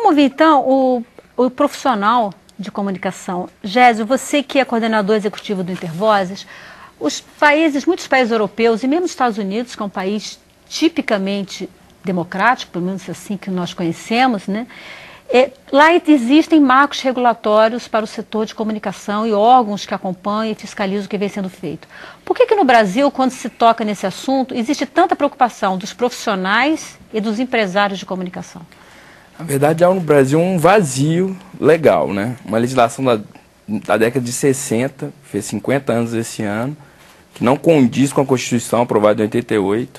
Vamos ouvir então o profissional de comunicação. Gésio, você que é coordenador executivo do Intervozes, muitos países europeus e mesmo os Estados Unidos, que é um país tipicamente democrático, pelo menos assim que nós conhecemos, né? Lá existem marcos regulatórios para o setor de comunicação e órgãos que acompanham e fiscalizam o que vem sendo feito. Por que no Brasil, quando se toca nesse assunto, existe tanta preocupação dos profissionais e dos empresários de comunicação? Na verdade, há no Brasil um vazio legal, né? Uma legislação da década de 60, fez 50 anos esse ano, que não condiz com a Constituição aprovada em 88.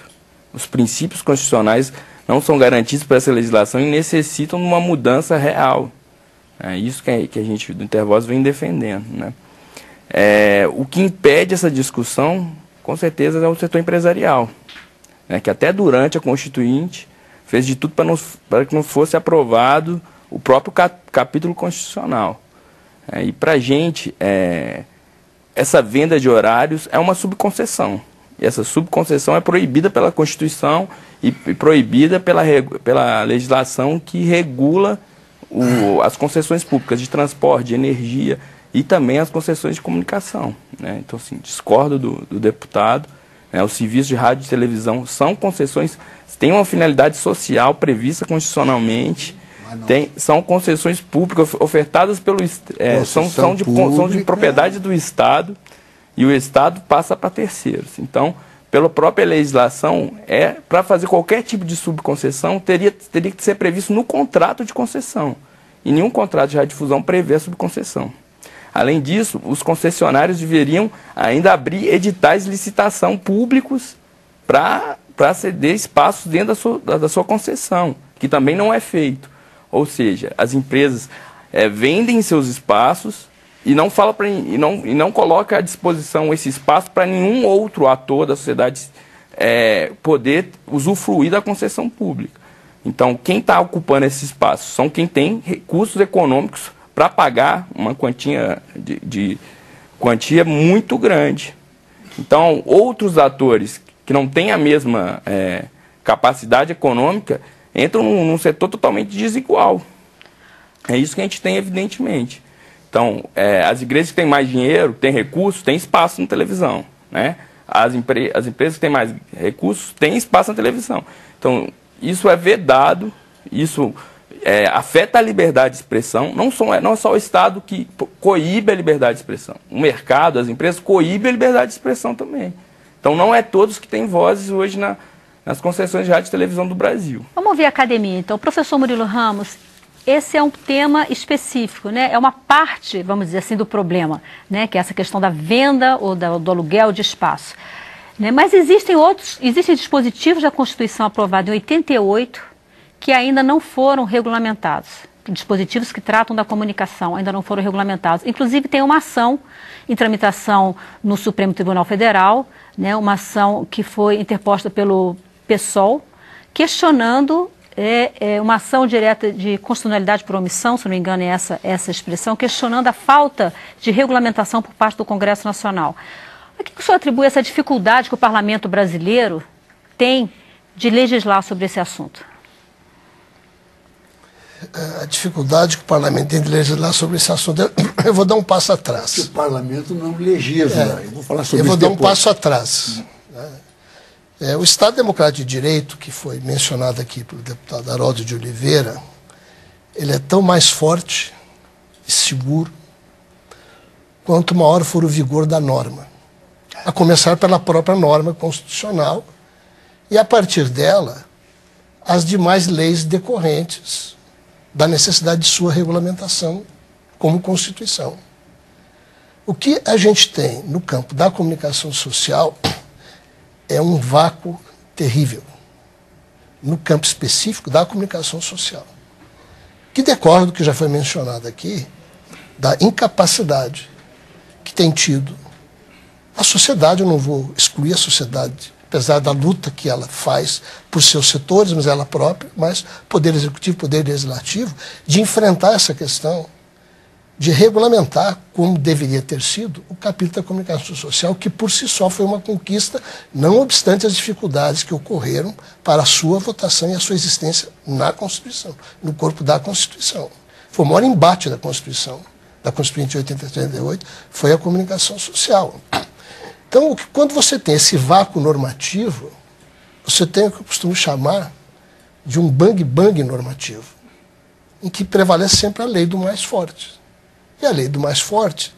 Os princípios constitucionais não são garantidos por essa legislação e necessitam de uma mudança real. É isso que a gente do Intervozes vem defendendo, né? O que impede essa discussão, com certeza, é o setor empresarial, né? Que até durante a Constituinte fez de tudo para que não fosse aprovado o próprio capítulo constitucional. E para a gente, essa venda de horários é uma subconcessão. E essa subconcessão é proibida pela Constituição e proibida pela legislação que regula as concessões públicas de transporte, de energia e também as concessões de comunicação, né? Então, assim, discordo do deputado. Os serviços de rádio e televisão são concessões, têm uma finalidade social prevista constitucionalmente, são concessões públicas ofertadas são de propriedade do Estado e o Estado passa para terceiros. Então, pela própria legislação, para fazer qualquer tipo de subconcessão, teria que ser previsto no contrato de concessão. E nenhum contrato de radiodifusão prevê a subconcessão. Além disso, os concessionários deveriam ainda abrir editais de licitação públicos para ceder espaços dentro da sua concessão, que também não é feito. Ou seja, as empresas vendem seus espaços e não coloca à disposição esse espaço para nenhum outro ator da sociedade poder usufruir da concessão pública. Então, quem está ocupando esse espaço são quem tem recursos econômicos para pagar uma quantia muito grande. Então, outros atores que não têm a mesma capacidade econômica entram num setor totalmente desigual. É isso que a gente tem, evidentemente. Então, as igrejas que têm mais dinheiro, têm recursos, têm espaço na televisão, né? As empresas que têm mais recursos têm espaço na televisão. Então, isso é vedado, isso afeta a liberdade de expressão. Não é só o Estado que coíbe a liberdade de expressão. O mercado, as empresas coíbem a liberdade de expressão também. Então, não é todos que têm vozes hoje nas concessões de rádio e televisão do Brasil. Vamos ouvir a academia, então. Professor Murilo Ramos, esse é um tema específico, né? É uma parte, vamos dizer assim, do problema, né? Que é essa questão da venda ou do aluguel de espaço, né? Mas existem dispositivos da Constituição aprovada em 88 que ainda não foram regulamentados. Dispositivos que tratam da comunicação ainda não foram regulamentados. Inclusive tem uma ação em tramitação no Supremo Tribunal Federal, né? Uma ação que foi interposta pelo PSOL, questionando uma ação direta de constitucionalidade por omissão, se não me engano é essa expressão, questionando a falta de regulamentação por parte do Congresso Nacional. A que o senhor atribui essa dificuldade que o parlamento brasileiro tem de legislar sobre esse assunto? A dificuldade que o parlamento tem de legislar sobre esse assunto, eu vou dar um passo atrás. O parlamento não legisla. Eu vou falar sobre isso. Eu vou dar um depois. passo atrás. O Estado Democrático de Direito, que foi mencionado aqui pelo deputado Haroldo de Oliveira, ele é tão mais forte e seguro quanto maior for o vigor da norma. A começar pela própria norma constitucional e, a partir dela, as demais leis decorrentes da necessidade de sua regulamentação como Constituição. O que a gente tem no campo da comunicação social é um vácuo terrível no campo específico da comunicação social, que decorre do que já foi mencionado aqui, da incapacidade que tem tido a sociedade. Eu não vou excluir a sociedade, apesar da luta que ela faz por seus setores, mas ela própria, mas Poder Executivo, Poder Legislativo, de enfrentar essa questão de regulamentar, como deveria ter sido, o capítulo da comunicação social, que por si só foi uma conquista, não obstante as dificuldades que ocorreram para a sua votação e a sua existência na Constituição, no corpo da Constituição. Foi o maior embate da Constituição, da Constituinte de 88, foi a comunicação social. Então, quando você tem esse vácuo normativo, você tem o que eu costumo chamar de um bang-bang normativo, em que prevalece sempre a lei do mais forte. E a lei do mais forte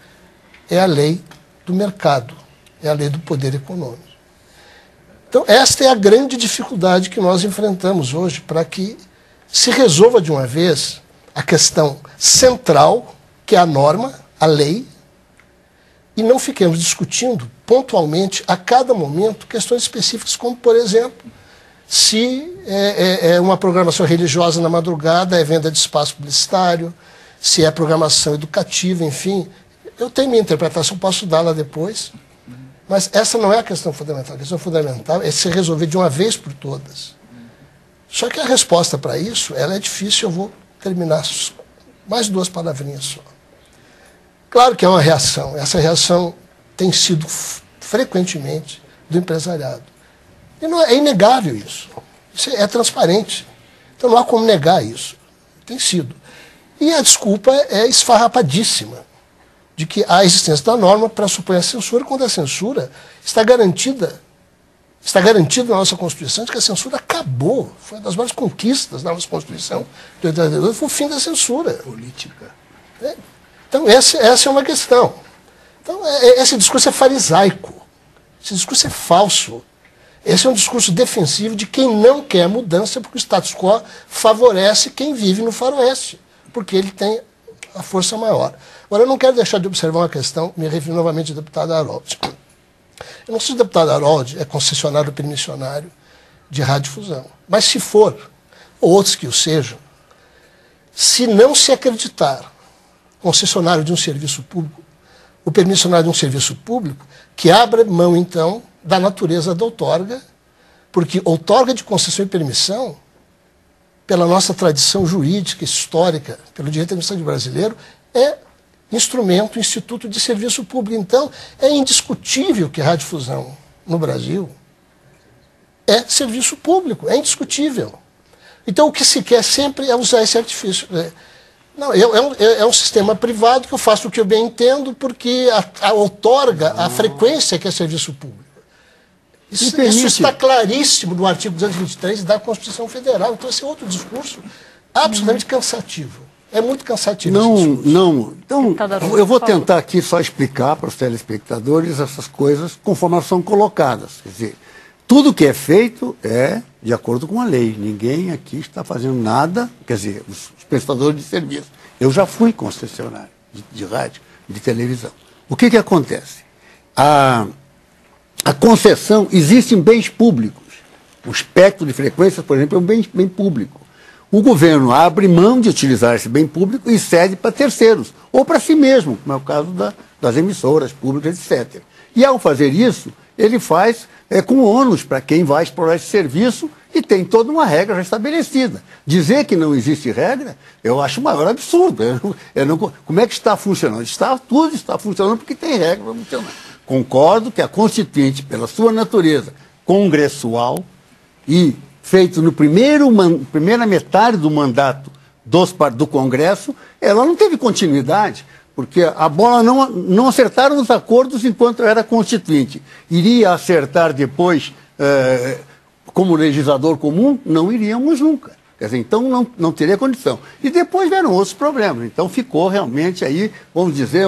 é a lei do mercado, é a lei do poder econômico. Então, esta é a grande dificuldade que nós enfrentamos hoje para que se resolva de uma vez a questão central, que é a norma, a lei, e não fiquemos discutindo pontualmente, a cada momento, questões específicas, como, por exemplo, se uma programação religiosa na madrugada é venda de espaço publicitário, se é programação educativa, enfim. Eu tenho minha interpretação, posso dá-la depois, mas essa não é a questão fundamental. A questão fundamental é se resolver de uma vez por todas. Só que a resposta para isso, ela é difícil, eu vou terminar mais 2 palavrinhas só. Claro que é uma reação, essa reação tem sido frequentemente do empresariado. E não é inegável isso. Isso é transparente. Então não há como negar isso. Tem sido. E a desculpa é esfarrapadíssima de que a existência da norma pressupõe a censura, quando a censura está garantida na nossa Constituição, de que a censura acabou. Foi uma das maiores conquistas da nossa Constituição de 88, foi o fim da censura. Política. Então, essa é uma questão. Então, esse discurso é farisaico. Esse discurso é falso. Esse é um discurso defensivo de quem não quer mudança, porque o status quo favorece quem vive no faroeste, porque ele tem a força maior. Agora, eu não quero deixar de observar uma questão, me refiro novamente ao deputado Harold. Eu não sei se o deputado Harold é concessionário ou permissionário de radiodifusão, mas se for, ou outros que o sejam, se não se acreditar concessionário de um serviço público, o permissionário de um serviço público, que abra mão, então, da natureza da outorga, porque outorga de concessão e permissão, pela nossa tradição jurídica, histórica, pelo direito administrativo brasileiro, é instrumento, instituto de serviço público. Então, é indiscutível que a radiodifusão no Brasil é serviço público, é indiscutível. Então, o que se quer sempre é usar esse artifício. Não, é um sistema privado que eu faço o que eu bem entendo, porque outorga a frequência que é serviço público. Isso está claríssimo no artigo 223 da Constituição Federal. Então, esse é outro discurso absolutamente cansativo. É muito cansativo esse discurso. Então, eu vou tentar aqui só explicar para os telespectadores essas coisas conforme elas são colocadas. Quer dizer, tudo que é feito é de acordo com a lei. Ninguém aqui está fazendo nada, quer dizer, os prestadores de serviço. Eu já fui concessionário de rádio, de televisão. O que acontece? A concessão, existem bens públicos. O espectro de frequências, por exemplo, é um bem público. O governo abre mão de utilizar esse bem público e cede para terceiros, ou para si mesmo, como é o caso das emissoras públicas, etc. E ao fazer isso, ele faz com ônus para quem vai explorar esse serviço e tem toda uma regra já estabelecida. Dizer que não existe regra, eu acho o maior absurdo. Como é que está funcionando? Tudo está funcionando porque tem regra para funcionar. Concordo que a Constituinte, pela sua natureza congressual e feito no primeira metade do mandato do Congresso, ela não teve continuidade, porque a bola não acertaram os acordos enquanto era Constituinte. Iria acertar depois, como legislador comum? Não iríamos nunca. Quer dizer, então não teria condição. E depois vieram outros problemas. Então ficou realmente aí, vamos dizer,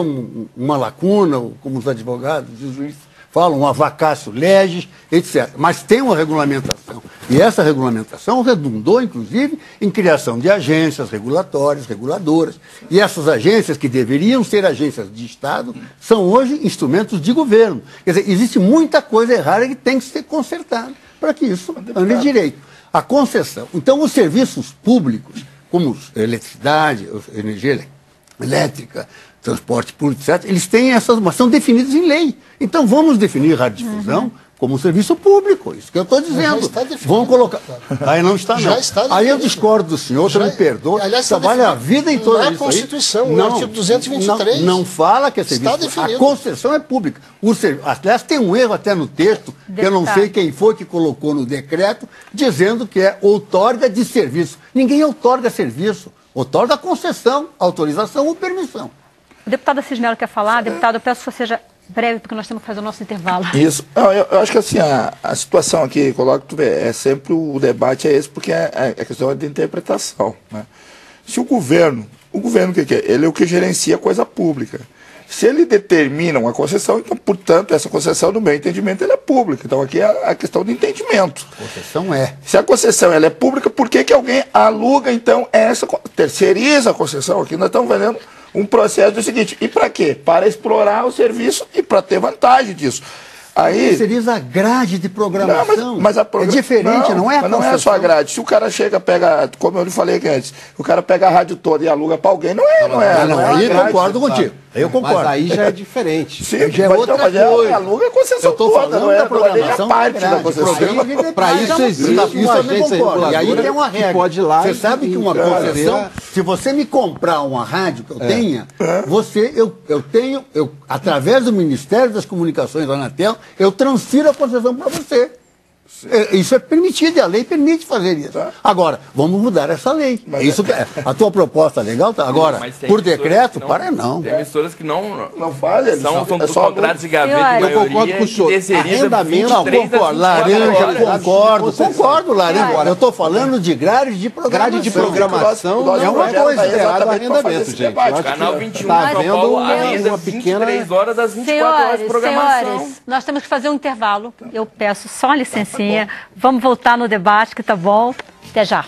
uma lacuna, como os advogados e os juízes falam, uma vacatio legis, etc. Mas tem uma regulamentação. E essa regulamentação redundou, inclusive, em criação de agências regulatórias, reguladoras. E essas agências, que deveriam ser agências de Estado, são hoje instrumentos de governo. Quer dizer, existe muita coisa errada que tem que ser consertada para que isso ande direito. A concessão. Então, os serviços públicos, como eletricidade, energia elétrica, transporte público, etc., eles têm mas são definidos em lei. Então, vamos definir radiodifusão como um serviço público. Isso que eu estou dizendo. Já está definido. Vão colocar. Aí não está, não. Já está definido. Aí eu discordo do senhor, você me perdoa. Aliás, trabalha a vida em toda isso aí. Na Constituição, no artigo 223. Não fala que é serviço. Está definido. A concessão é pública. Aliás, tem um erro até no texto, que eu não sei quem foi que colocou no decreto, dizendo que é outorga de serviço. Ninguém outorga serviço. Outorga concessão, autorização ou permissão. O deputado Assis Melo quer falar. Deputado, eu peço que você seja breve, porque nós temos que fazer o nosso intervalo. Isso. Eu acho que assim, a situação aqui, coloco, é sempre o debate é esse, porque é questão de interpretação. Né? Se o governo o que é? Ele é o que gerencia a coisa pública. Se ele determina uma concessão, então, portanto, essa concessão, no meu entendimento, ela é pública. Então, aqui é a questão do entendimento. A concessão é. Se a concessão ela é pública, por que alguém aluga, então, terceiriza a concessão? Aqui nós estamos vendo um processo do seguinte, e para quê? Para explorar o serviço e para ter vantagem disso. Aí, terceiriza a grade de programação. Mas é diferente, não é a concessão. Não é só a grade. Se o cara chega, pega, como eu lhe falei aqui antes, o cara pega a rádio toda e aluga para alguém, não é. Aí eu concordo contigo. Eu concordo. Mas aí já é diferente. Sim, já é outra coisa. Aluga a concessão toda, não é a programação, parte da concessão. Para isso existe uma agência reguladora. E aí tem uma regra. Pode ir lá. Você sabe que uma concessão, se você me comprar uma rádio que eu tenha, através do Ministério das Comunicações, da Anatel, eu transfiro a concessão para você. Isso é permitido, e a lei permite fazer isso. Agora, vamos mudar essa lei. Isso a tua proposta legal, tá? Agora, por decreto, não. Tem emissoras que não fazem. São contratos de gaveta, eu concordo com o senhor. Concordo, Laranja. Eu estou falando de grade de programação. Grade de programação é uma coisa. Esperado arrendamento, gente. Canal 21 São Paulo arrenda 23 horas das 24 horas de programação. Senhores, nós temos que fazer um intervalo. Eu peço só licencinha. Vamos voltar no debate, que tá bom. Até já.